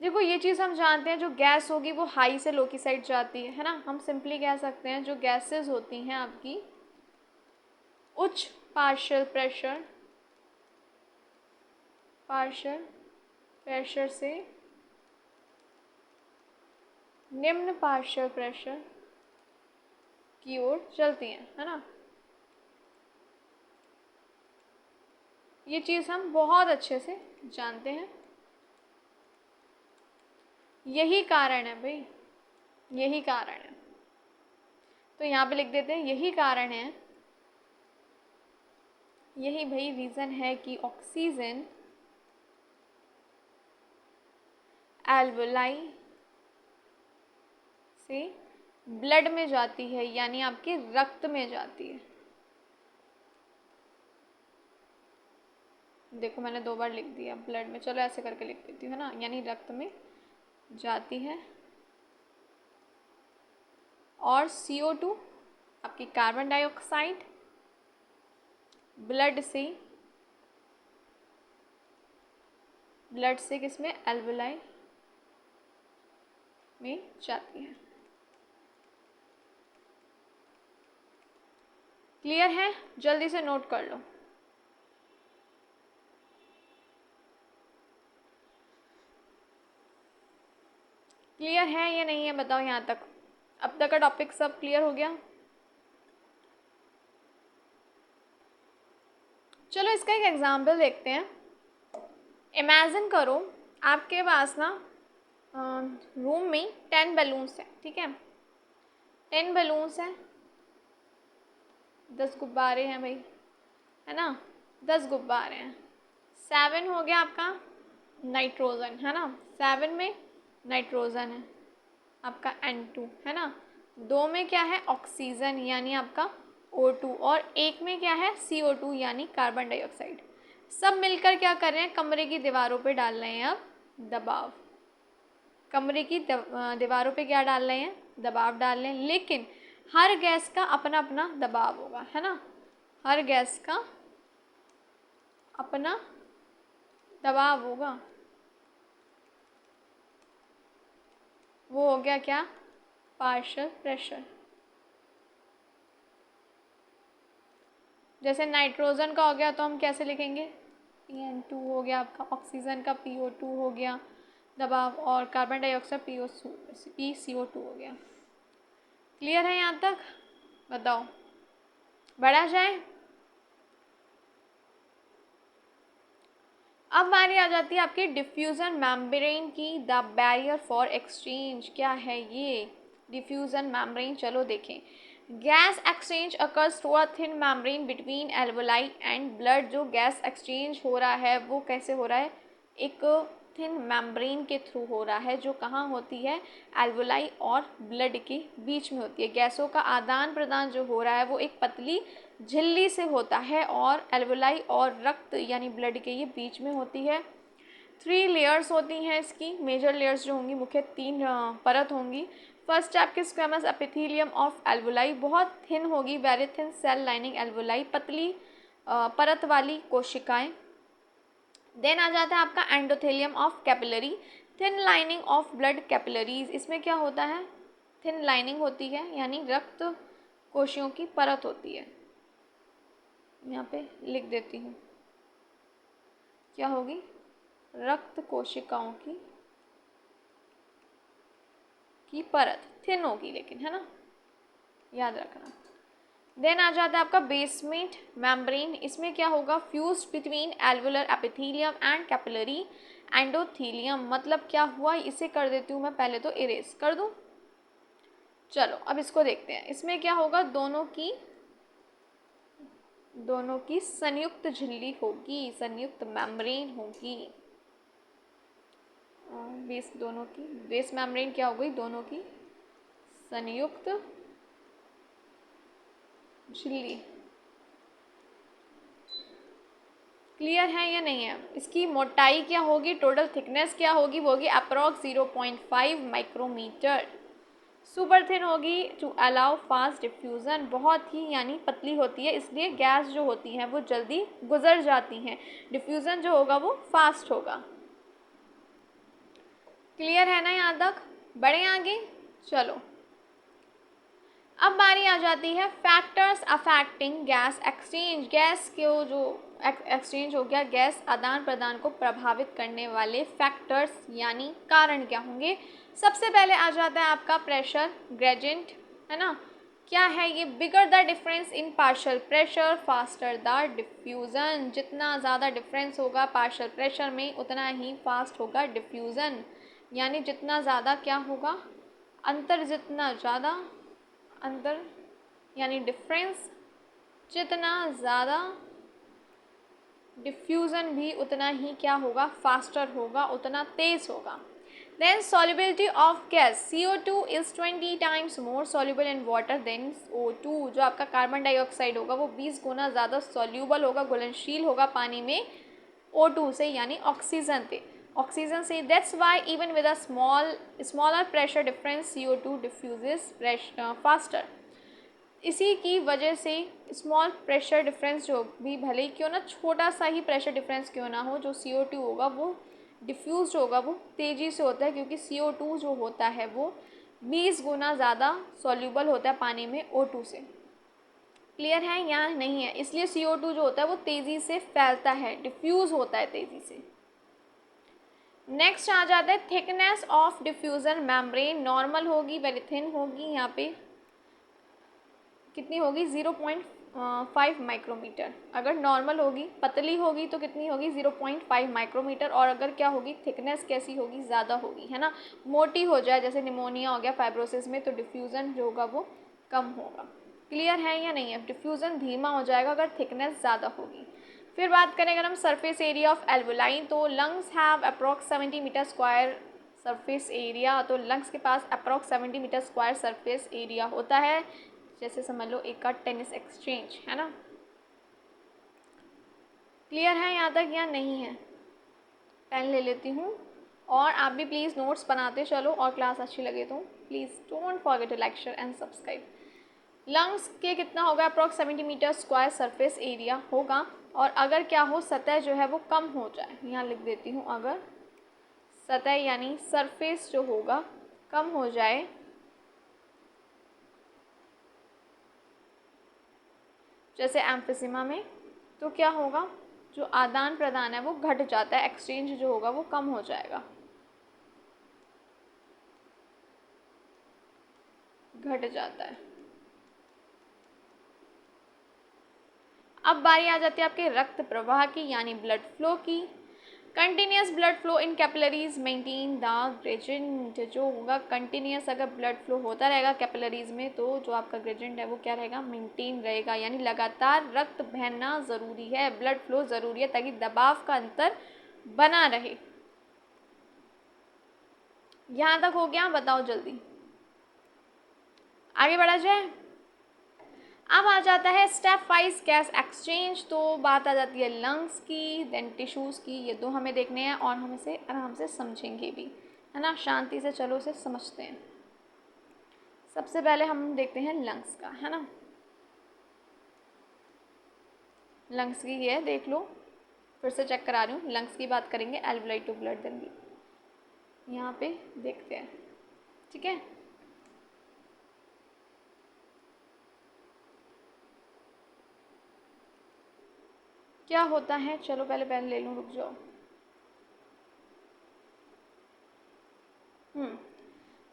देखो ये चीज़ हम जानते हैं, जो गैस होगी वो हाई से लो की साइड जाती है ना। हम सिंपली कह सकते हैं जो गैसेस होती हैं आपकी, उच्च पार्शियल प्रेशर से निम्न पार्शियल प्रेशर की ओर चलती हैं, है ना। ये चीज़ हम बहुत अच्छे से जानते हैं। यही कारण है भाई, यही कारण है। तो यहाँ पे लिख देते हैं यही कारण है, यही भाई रीज़न है कि ऑक्सीजन एल्वोलाई से ब्लड में जाती है, यानी आपके रक्त में जाती है। देखो मैंने 2 बार लिख दिया ब्लड में, चलो ऐसे करके लिख देती हूँ, है ना, यानी रक्त में जाती है। और CO2 आपकी कार्बन डाइऑक्साइड ब्लड से किसमें, एल्वोलाई में जाती है। क्लियर है? जल्दी से नोट कर लो। क्लियर है या नहीं है बताओ यहाँ तक? अब तक का टॉपिक सब क्लियर हो गया? चलो इसका एक एग्जाम्पल देखते हैं। इमेजिन करो आपके पास ना रूम में 10 बैलून्स हैं, ठीक है। 10 बैलून्स हैं, 10 गुब्बारे हैं भाई, है ना, 10 गुब्बारे हैं। 7 हो गया आपका नाइट्रोजन, है ना, 7 में नाइट्रोजन है आपका N2, है ना। 2 में क्या है, ऑक्सीजन यानी आपका O2, और 1 में क्या है, CO2 यानी कार्बन डाइऑक्साइड। सब मिलकर क्या कर रहे हैं, कमरे की दीवारों पे डाल रहे हैं अब दबाव। कमरे की दीवारों पे क्या डाल रहे हैं, दबाव डाल रहे हैं। लेकिन हर गैस का अपना अपना दबाव होगा, है ना, हर गैस का अपना दबाव होगा। वो हो गया क्या, पार्शियल प्रेशर। जैसे नाइट्रोजन का हो गया तो हम कैसे लिखेंगे, PN2 हो गया आपका, ऑक्सीजन का PO2 हो गया दबाव, और कार्बन डाइऑक्साइड PCO2 हो गया। क्लियर है यहाँ तक? बताओ बढ़ा जाए। अब बारी आ जाती है आपकी डिफ्यूज़न मेम्ब्रेन की, द बैरियर फॉर एक्सचेंज। क्या है ये डिफ्यूज़न मेम्ब्रेन? चलो देखें। Gas exchange occurs through a thin membrane between alveoli and blood. जो गैस एक्सचेंज हो रहा है वो कैसे हो रहा है, एक थिन मेम्ब्रेन के थ्रू हो रहा है, जो कहाँ होती है, एल्वोलाई और ब्लड के बीच में होती है। गैसों का आदान प्रदान जो हो रहा है वो एक पतली झिल्ली से होता है, और एल्वोलाई और रक्त यानी ब्लड के ये बीच में होती है। 3 लेयर्स होती हैं इसकी, मेजर लेयर्स जो होंगी, मुख्य 3 परत होंगी। फर्स्ट आपके स्क्वेमस एपिथेलियम ऑफ एल्वोलाई, बहुत थिन होगी, very thin cell lining alveoli, पतली परत वाली कोशिकाएं। देन आ जाता है आपका endothelium of capillary, thin lining of blood capillaries. इसमें क्या होता है, थिन लाइनिंग होती है, यानी रक्त कोशियों की परत होती है। यहाँ पे लिख देती हूँ, क्या होगी, रक्त कोशिकाओं की परत थिन होगी, लेकिन, है ना, याद रखना। देन आ जाता है आपका बेसमेंट मेम्ब्रेन। इसमें क्या होगा, fuse between alveolar epithelium and capillary endothelium. मतलब क्या हुआ, इसे कर देती हूँ मैं पहले तो इरेज कर दूँ। चलो अब इसको देखते हैं। इसमें क्या होगा, दोनों की संयुक्त झिल्ली होगी, संयुक्त मेम्ब्रेन होगी। दोनों की बेस मेम्ब्रेन क्या हो गई, दोनों की संयुक्त झिल्ली। क्लियर है या नहीं है? इसकी मोटाई क्या होगी, टोटल थिकनेस क्या होगी, वो होगी अप्रॉक्स 0.5 माइक्रोमीटर। सुपर थिन होगी टू अलाउ फास्ट डिफ्यूज़न, बहुत ही यानी पतली होती है, इसलिए गैस जो होती हैं वो जल्दी गुजर जाती हैं, डिफ्यूज़न जो होगा वो फास्ट होगा। क्लियर है ना यहाँ तक? बढ़े आगे, चलो अब बारी आ जाती है factors affecting gas exchange. Gas के जो एक्सचेंज हो गया, गैस आदान प्रदान को प्रभावित करने वाले फैक्टर्स यानी कारण क्या होंगे। सबसे पहले आ जाता है आपका प्रेशर ग्रेडियंट, है ना। क्या है ये, bigger the difference in partial pressure faster the diffusion. जितना ज़्यादा डिफरेंस होगा पार्शियल प्रेशर में उतना ही फास्ट होगा डिफ्यूज़न। यानी जितना ज़्यादा क्या होगा, अंतर जितना ज़्यादा, अंतर यानी डिफरेंस जितना ज़्यादा, डिफ्यूज़न भी उतना ही क्या होगा, फास्टर होगा, उतना तेज़ होगा। Then solubility of gas CO2 is 20 times more soluble in water than O2। जो आपका कार्बन डाइऑक्साइड होगा वो 20 गुना ज़्यादा सॉल्यूबल होगा, घुलनशील होगा पानी में O2 से, यानी ऑक्सीजन से। That's why even with a smaller pressure difference CO2 diffuses faster. इसी की वजह से स्मॉल प्रेशर डिफरेंस जो भी भले ही क्यों ना, छोटा सा ही प्रेशर डिफरेंस क्यों ना हो, जो CO2 होगा वो डिफ्यूज़ होगा, वो तेज़ी से होता है, क्योंकि CO2 जो होता है वो 20 गुना ज़्यादा सॉल्यूबल होता है पानी में O2 से। क्लियर है या नहीं है। इसलिए CO2 जो होता है वो तेज़ी से फैलता है, डिफ्यूज़ होता है तेज़ी से। नेक्स्ट आ जाता है thickness of diffusion membrane. Normal होगी, वेरी थिन होगी, यहाँ पे कितनी होगी 0.5 माइक्रोमीटर। अगर नॉर्मल होगी, पतली होगी तो कितनी होगी 0.5 माइक्रोमीटर। और अगर क्या होगी, थिकनेस कैसी होगी, ज़्यादा होगी, है ना। मोटी हो जाए, जैसे निमोनिया हो गया फाइब्रोसिस में, तो डिफ्यूज़न जो होगा वो कम होगा। क्लियर है या नहीं है। डिफ्यूज़न धीमा हो जाएगा अगर थिकनेस ज़्यादा होगी। फिर बात करें अगर हम सरफेस एरिया ऑफ एल्वोलाई, तो lungs have approx 70 metre square surface area. तो लंग्स के पास approx 70 metre square surface area होता है, जैसे समझ लो एक का टेनिस एक्सचेंज, है ना। क्लियर है यहाँ तक या नहीं है। पेन ले लेती हूँ, और आप भी प्लीज़ नोट्स बनाते चलो, और क्लास अच्छी लगे तो please don't forget to like share and subscribe. Lungs के कितना होगा, approx 70 metre square surface area होगा। और अगर क्या हो, सतह जो है वो कम हो जाए, यहाँ लिख देती हूँ, अगर सतह यानी सरफेस जो होगा कम हो जाए, जैसे एम्फिसिमा में, तो क्या होगा, जो आदान प्रदान है वो घट जाता है, एक्सचेंज जो होगा वो कम हो जाएगा, घट जाता है। अब बारी आ जाती है आपके रक्त प्रवाह की, यानी ब्लड फ्लो की। Continuous blood flow in capillaries maintain the gradient. जो होगा कंटिन्यूस, अगर ब्लड फ्लो होता रहेगा कैपिलरीज में, तो जो आपका ग्रेडियंट है वो क्या रहेगा, मेंटेन रहेगा। यानी लगातार रक्त बहना ज़रूरी है, ब्लड फ्लो ज़रूरी है, ताकि दबाव का अंतर बना रहे। यहाँ तक हो गया, बताओ जल्दी, आगे बढ़ा जाए। अब आ जाता है स्टेप वाइज गैस एक्सचेंज। तो बात आ जाती है लंग्स की, देन टिश्यूज़ की। ये दो हमें देखने हैं और हम इसे आराम से समझेंगे भी, है ना। शांति से चलो इसे समझते हैं। सबसे पहले हम देखते हैं लंग्स का, है ना। लंग्स की ये देख लो, फिर से चेक करा रही हूँ। लंग्स की बात करेंगे, एल्वोलाई टू ब्लड देन भी यहाँ पे देखते हैं, ठीक है। क्या होता है, चलो पहले पेन ले लूँ, रुक जाओ।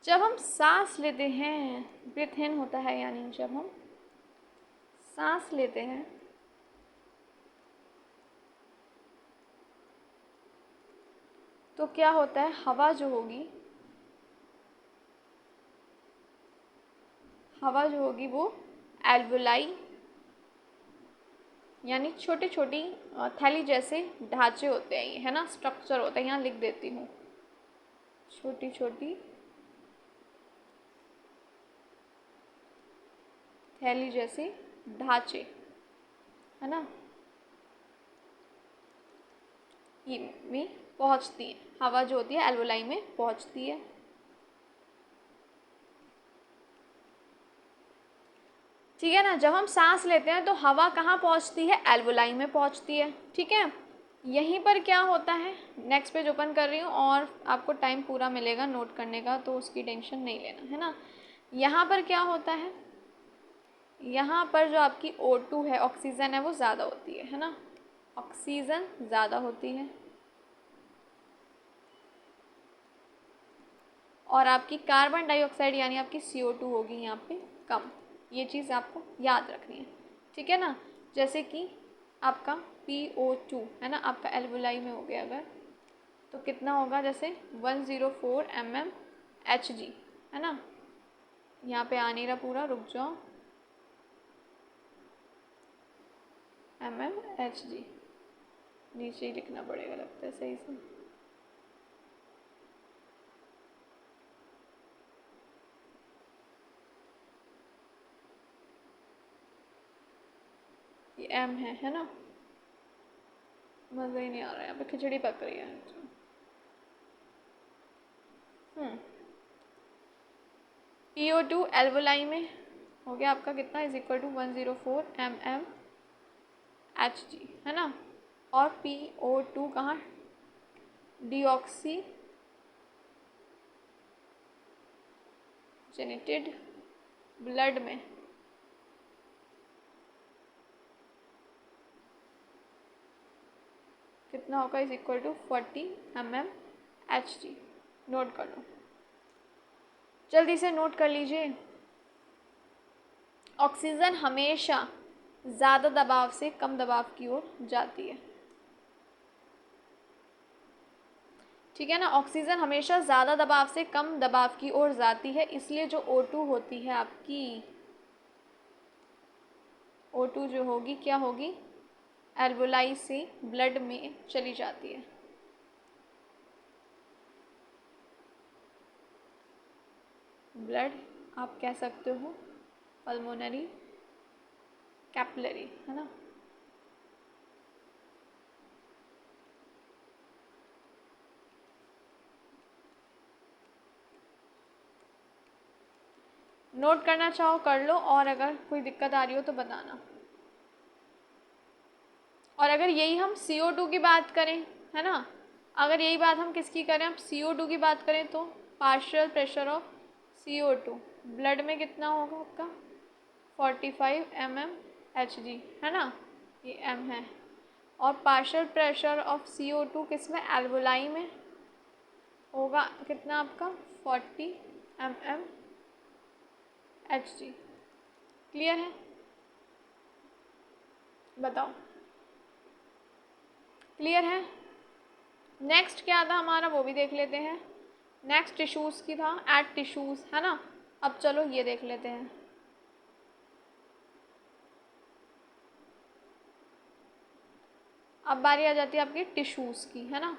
जब हम सांस लेते हैं, ब्रीथ इन होता है, यानी जब हम सांस लेते हैं तो क्या होता है, हवा जो होगी, हवा जो होगी वो एल्वोलाई यानी छोटी छोटी थैली जैसे ढांचे होते हैं, ये है ना, स्ट्रक्चर होता है। यहाँ लिख देती हूँ, छोटी छोटी थैली जैसे ढांचे, है ना, ये में पहुँचती है हवा जो होती है, एल्वोलाई में पहुँचती है। ठीक है ना। जब हम सांस लेते हैं तो हवा कहाँ पहुँचती है, एल्वोलाई में पहुँचती है, ठीक है। यहीं पर क्या होता है, नेक्स्ट पेज ओपन कर रही हूँ और आपको टाइम पूरा मिलेगा नोट करने का, तो उसकी टेंशन नहीं लेना, है ना। यहाँ पर क्या होता है, यहाँ पर जो आपकी O2 है, ऑक्सीजन है, वो ज़्यादा होती है ना, ऑक्सीजन ज़्यादा होती है, और आपकी कार्बन डाइऑक्साइड यानी आपकी CO2 होगी यहाँ पे कम। ये चीज़ आपको याद रखनी है, ठीक है ना। जैसे कि आपका PO2 है ना, आपका एल्वुलाई में हो गया अगर, तो कितना होगा, जैसे 104 mmHg है ना। यहाँ पे आ नहीं रहा पूरा, रुक जाओ, mmHg नीचे ही लिखना पड़ेगा लगता है सही से। ये M है ना। मज़ा ही नहीं आ रहा है, यहाँ पे खिचड़ी पक रही है। PO2 एल्वुलाई में हो गया आपका कितना, इज इक्वल टू 104 mmHg है ना। और PO2 कहाँ, डीऑक्सीजनेटेड ब्लड में कितना होगा, is equal to 40 mmHg। Note कर लो, जल्दी से नोट कर लीजिए। ऑक्सीजन हमेशा ज़्यादा दबाव से कम दबाव की ओर जाती है, ठीक है ना। ऑक्सीजन हमेशा ज़्यादा दबाव से कम दबाव की ओर जाती है, इसलिए जो O2 होती है आपकी, O2 जो होगी क्या होगी, एल्वुलाई से ब्लड में चली जाती है। ब्लड आप कह सकते हो पल्मोनरी, कैपिलरी है ना। नोट करना चाहो कर लो, और अगर कोई दिक्कत आ रही हो तो बताना। और अगर यही हम CO2 की बात करें, है ना, अगर यही बात हम किसकी करें, हम CO2 की बात करें, तो partial pressure of CO2 blood में कितना होगा आपका, 45 mmHg है ना, ये M है। और पार्शियल प्रेशर ऑफ CO2 किस में, एल्वुलाई में होगा कितना आपका, 40 mmHg। क्लियर है, बताओ, क्लियर है। नेक्स्ट क्या था हमारा, वो भी देख लेते हैं। नेक्स्ट टिश्यूज़ की था, एट टिश्यूज़ है ना। अब चलो ये देख लेते हैं। अब बारी आ जाती है आपकी टिश्यूज़ की, है ना।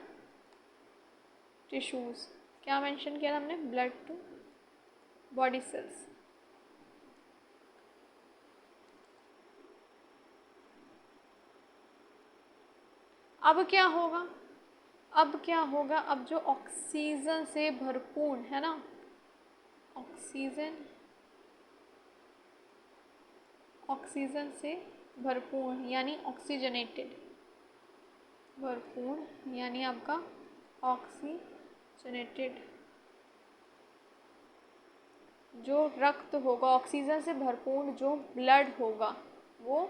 टिश्यूज़ क्या मेंशन किया था हमने, ब्लड टू बॉडी सेल्स। अब क्या होगा, अब क्या होगा, अब जो ऑक्सीजन से भरपूर है ना, ऑक्सीजन से भरपूर यानी ऑक्सीजनेटेड, भरपूर यानी आपका ऑक्सीजनेटेड जो रक्त होगा, ऑक्सीजन से भरपूर जो ब्लड होगा, वो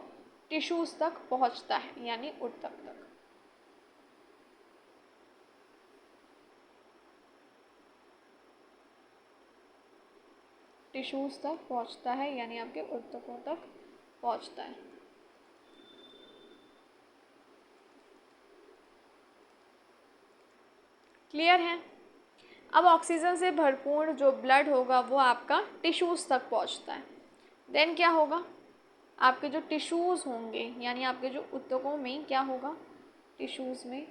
टिश्यूज़ तक पहुंचता है, यानी ऊतक तक। टिश्यूज़ तक पहुंचता है, यानी आपके ऊतकों तक पहुंचता है। क्लियर है। अब ऑक्सीजन से भरपूर जो ब्लड होगा वो आपका टिश्यूज़ तक पहुंचता है। देन क्या होगा, आपके जो टिश्यूज़ होंगे, यानी आपके जो ऊतकों में क्या होगा, टिश्यूज़ में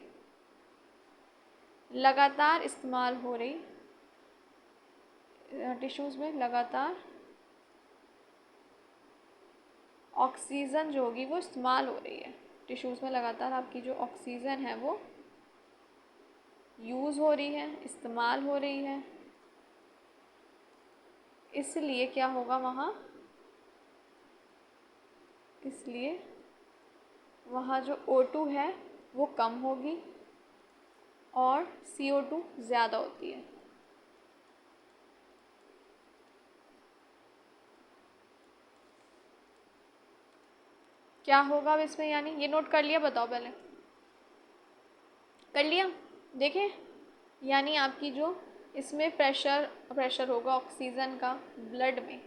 लगातार इस्तेमाल हो रही, टिश्यूज़ में लगातार ऑक्सीजन जो होगी वो इस्तेमाल हो रही है। टिश्यूज़ में लगातार आपकी जो ऑक्सीजन है वो यूज़ हो रही है, इस्तेमाल हो रही है, इसलिए क्या होगा वहाँ, इसलिए वहाँ जो O2 है वो कम होगी और CO2 ज़्यादा होती है। क्या होगा अब इसमें, यानी ये नोट कर लिया, बताओ पहले कर लिया। देखें, यानी आपकी जो इसमें प्रेशर होगा ऑक्सीजन का ब्लड में,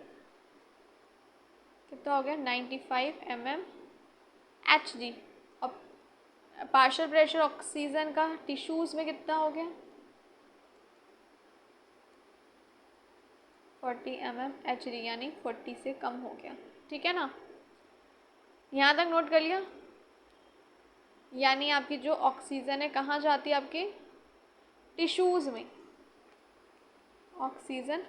कितना हो गया 95 mmHg। अब पार्शियल प्रेशर ऑक्सीजन का टिश्यूज़ में कितना हो गया 40 mmHg, यानी 40 से कम हो गया। ठीक है ना, यहाँ तक नोट कर लिया। यानी आपकी जो ऑक्सीजन है कहाँ जाती है, आपके टिश्यूज़ में। ऑक्सीजन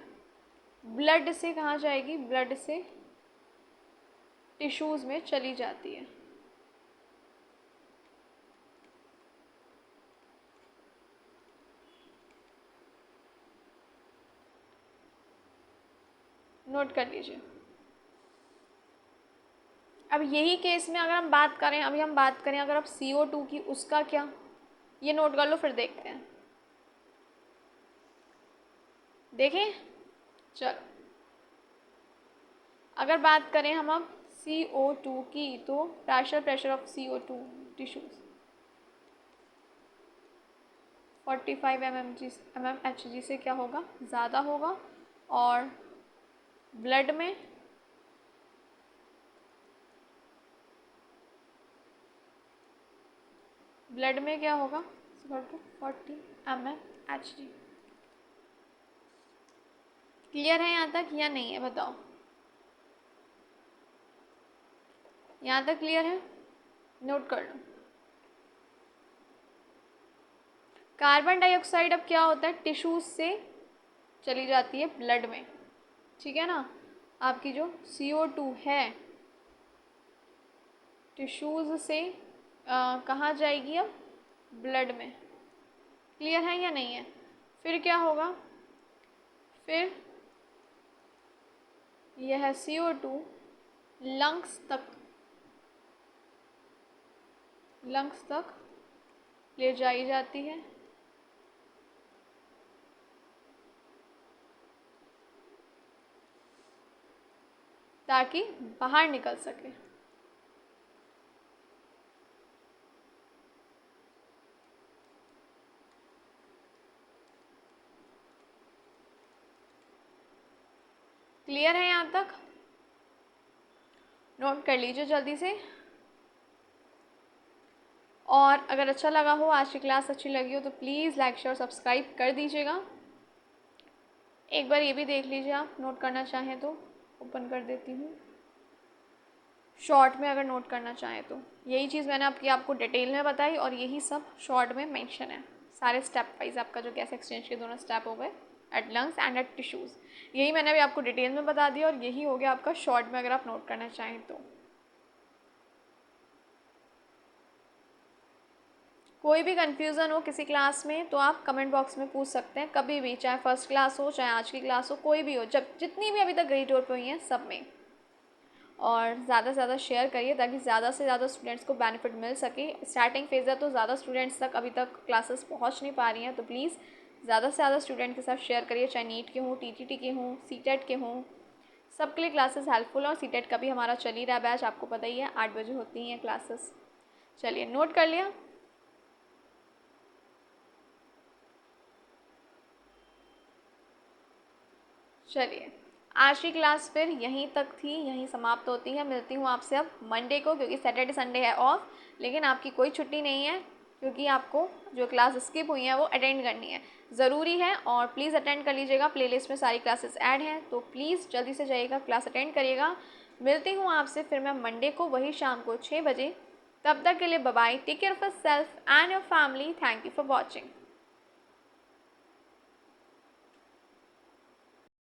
ब्लड से कहाँ जाएगी, ब्लड से टिश्यूज़ में चली जाती है। नोट कर लीजिए। अब यही केस में अगर हम बात करें, अभी हम बात करें अगर आप CO2 की, उसका क्या, ये नोट कर लो, फिर देखते हैं। देखें, चलो अगर बात करें हम अब CO2 की, तो pressure of CO2 tissues 45 mmHg से क्या होगा, ज़्यादा होगा। और ब्लड में क्या होगा 40 mmHg। क्लियर है यहाँ तक या नहीं है, बताओ। यहाँ तक क्लियर है, नोट कर लो। कार्बन डाइऑक्साइड अब क्या होता है, टिश्यूज से चली जाती है ब्लड में। ठीक है ना, आपकी जो CO2 है टिश्यूज से कहाँ जाएगी, अब ब्लड में। क्लियर है या नहीं है। फिर क्या होगा, फिर यह CO2 लंग्स तक ले जाई जाती है, ताकि बाहर निकल सके। क्लियर है यहाँ तक, नोट कर लीजिए जल्दी से। और अगर अच्छा लगा हो, आज की क्लास अच्छी लगी हो, तो प्लीज़ लाइक शेयर सब्सक्राइब कर दीजिएगा। एक बार ये भी देख लीजिए, आप नोट करना चाहें तो ओपन कर देती हूँ, शॉर्ट में अगर नोट करना चाहें तो। यही चीज़ मैंने आपको डिटेल में बताई, और यही सब शॉर्ट में मेंशन है। सारे स्टेप वाइज आपका जो गैस एक्सचेंज के दोनों स्टेप हो गए, at lungs and at tissues, यही मैंने अभी आपको डिटेल में बता दिया, और यही हो गया आपका शॉर्ट में अगर आप नोट करना चाहें तो। कोई भी कन्फ्यूज़न हो किसी क्लास में तो आप कमेंट बॉक्स में पूछ सकते हैं, कभी भी, चाहे फर्स्ट क्लास हो, चाहे आज की क्लास हो, कोई भी हो, जब जितनी भी अभी तक ग्रेड टूर पे हुई हैं सब में। और ज़्यादा से ज़्यादा शेयर करिए, ताकि ज़्यादा से ज़्यादा स्टूडेंट्स को बेनिफिट मिल सके। स्टार्टिंग फेज़ है तो ज़्यादा स्टूडेंट्स तक अभी तक क्लासेस पहुंच नहीं पा रही हैं, तो प्लीज़ ज़्यादा से ज़्यादा स्टूडेंट के साथ शेयर करिए, चाहे नीट के हों, TTT के हों, CTET के हों, सबके लिए क्लासेस हेल्पफुल। और CTET का भी हमारा चल ही रहा है बैच, आपको पता ही है, 8 बजे होती हैं क्लासेस। चलिए, नोट कर लिया। चलिए, आज की क्लास फिर यहीं तक थी, यहीं समाप्त होती है। मिलती हूँ आपसे अब मंडे को, क्योंकि सैटरडे संडे है ऑफ, लेकिन आपकी कोई छुट्टी नहीं है, क्योंकि आपको जो क्लास स्किप हुई हैं वो अटेंड करनी है, ज़रूरी है। और प्लीज़ अटेंड कर लीजिएगा, प्लेलिस्ट में सारी क्लासेस ऐड हैं, तो प्लीज़ जल्दी से जाइएगा, क्लास अटेंड करिएगा। मिलती हूँ आपसे फिर मैं मंडे को, वही शाम को 6 बजे। तब तक के लिए bye bye, take care of yourself and your family. Thank you for watching.